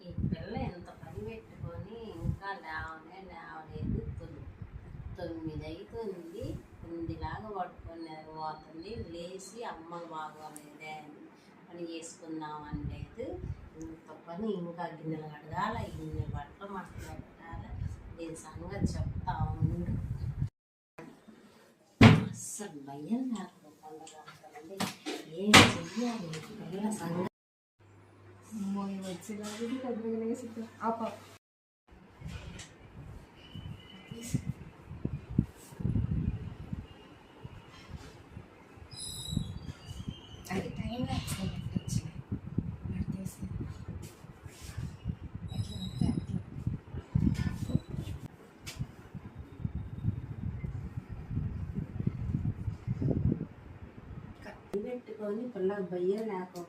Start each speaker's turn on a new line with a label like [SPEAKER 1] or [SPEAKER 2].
[SPEAKER 1] ఈ పిల్ల ఎంత పని పెట్టుకొని ఇంకా లేవలేదు. 9 అవుతుంది. కుందిలాగా పట్టుకొని పోతుంది. లేచి అమ్మ బాగోలేదే అని పని చేసుకుందాం అనలేదు. ఇంత పని ఇంకా గిన్నెలు కడగాల, ఇన్ని బట్టలు మాట్లాడాల. దీని సంగతి చెప్తా ఉండు. అస్సలు భయం లేకపోకుండా ఏం చెయ్యాలి పిల్ల సంగతి.
[SPEAKER 2] అది టైం వచ్చినాయి
[SPEAKER 1] పెట్టుకొని పిల్లకి భయం లేకుండా